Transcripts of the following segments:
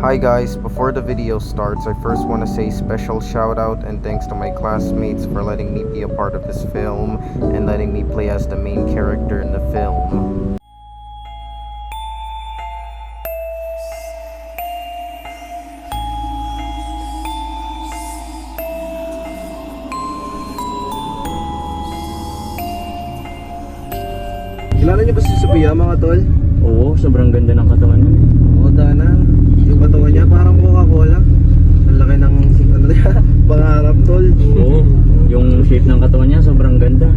Hi guys, before the video starts, I first want to say special shout out and thanks to my classmates for letting me be a part of this film and letting me play as the main character in the film. Kilala niyo ba si Sophia, mga tol? Oo, sobrang ganda ng katawan nun. Oo, Dana. Yung katawan niya parang Coca-Cola. Ang laki ng ano niya, pangarap, tol. Oo, yung shape ng katawan niya sobrang ganda.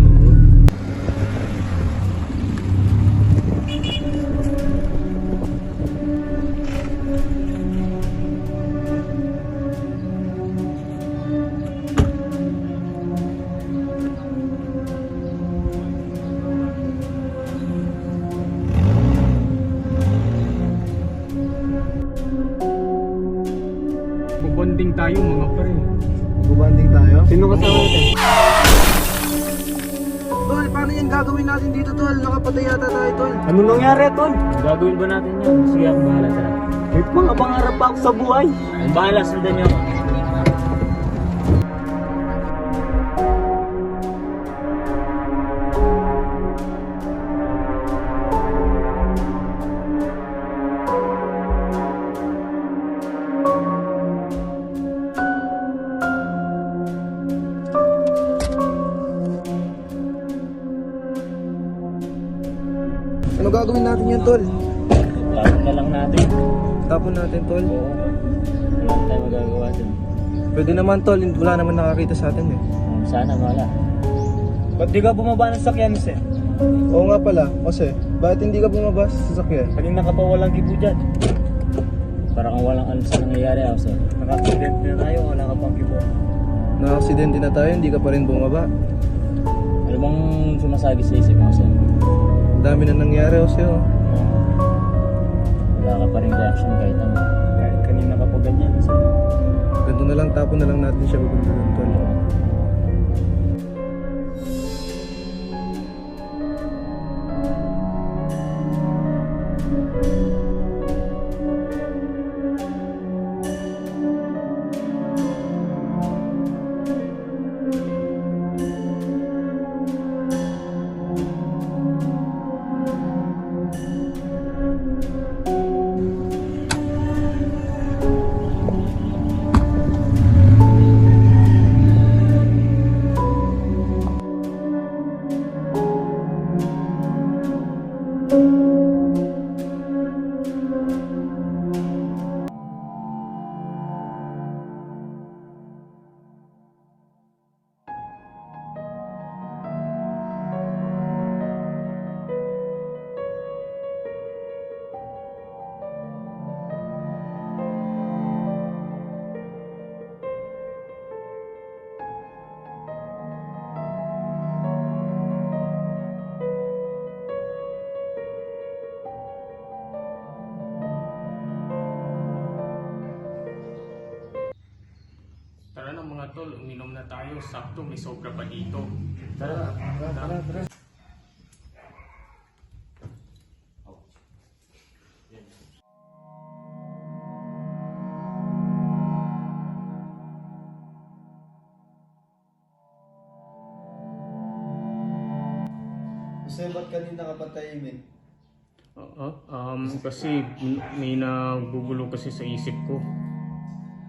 Bonding tayo mga pare. Bubanding tayo. Sino kasama natin? Tol, paano yan gagawin natin dito, tol? Nakapatay yata tayo, tol. Ano nangyari, Tol? Gagawin ba natin yun? Sige, ako bahala, tara. May mga pangarap pa ako sa buhay. Ang bahala, sundan niyo ako. Ano gagawin natin yan, tol? Lapit na lang natin. Tapon natin, tol. Oo. Wala tayo magagawa dun. Pwede naman, tol. Wala naman nakakita sa atin, eh. Sana, wala. Ba't di ka bumaba ng sakyan, sir? Oo nga pala. Kasi, bakit hindi ka bumaba sa sasakyan? Kanina ka pa walang kibo dyan. Para kang walang alam sa nangyayari ako, sir. Naka-accident na tayo, wala ka pang kibo. Na-aksidente na tayo, hindi ka pa rin bumaba. Ano bang sumasagi sa isip mo, sir? Dami na nangyari, Jose, oh. Wala ka pa rin reaction kahit ano. Kahit kanina ka pa ganyan, sir. Ganito na lang, tapon na lang natin siya pupunta doon, tol. Tara na mga tol, uminom na tayo. Sakto, may sobra pa dito. Tara. Tara. Jose, ba't kanina ka pa tahimik? Kasi may nagugulo kasi sa isip ko.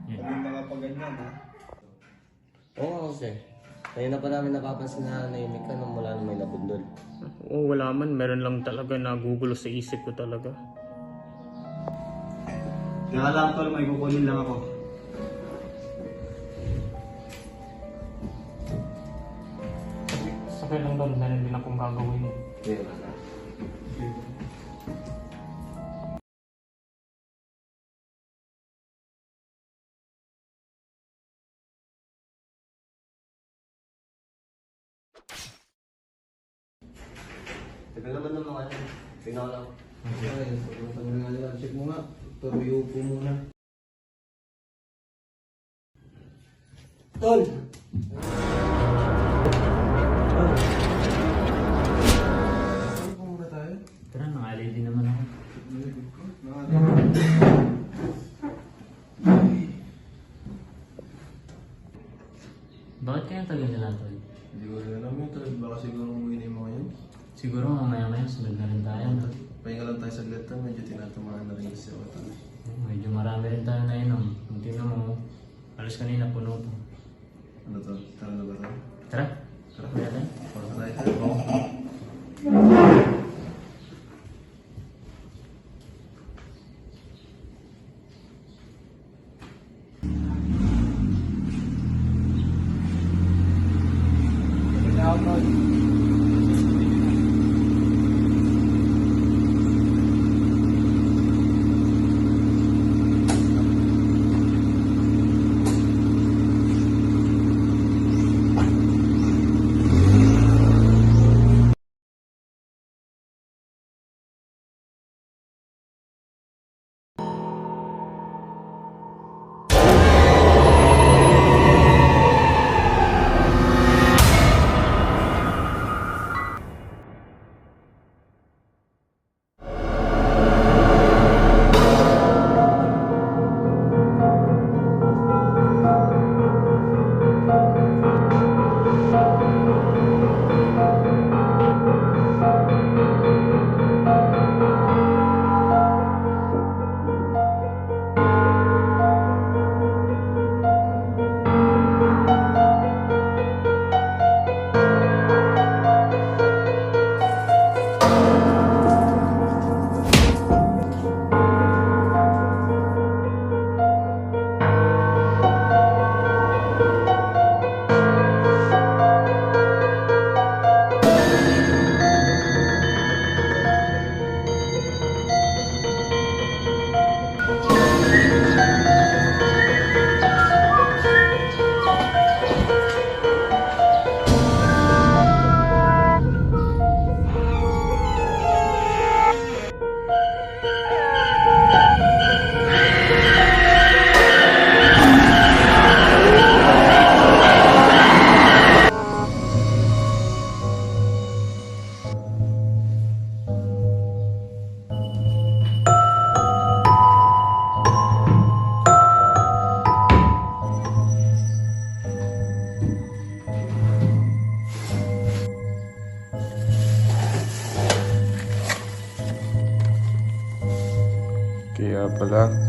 Kanina ka pa ganyan, ha? Oo, kasi kanina pa namin napapansin na nahimik ka nung mula nung may nabundol. Oo, wala man. Meron lang talaga nagugulo sa isip ko talaga. Teka lang, tol, may kukunin lang ako. Sakay lang doon, meron din akong gagawin. Tagal naman ng mga ano, pinakaw. Check mo nga. Turuyo po muna. Tol! Tara, nang-LED naman ako. Bakit kaya tagal nila tol? Hindi ko rin alam yun, tol. Baka siguro umuwi na yung mga yun. Siguro mamaya-maya sunod na rin tayo. No? Pahinga lang tayo saglit, tol. Medyo tinatamaan na rin kasi ako, tol. Medyo marami rin tayo nainom. Kung tingnan mo, halos kanina puno to. Ano to? Tara na ba to? Tara, Tara. kuya tayo. Para tayo, tol. Kaya pala,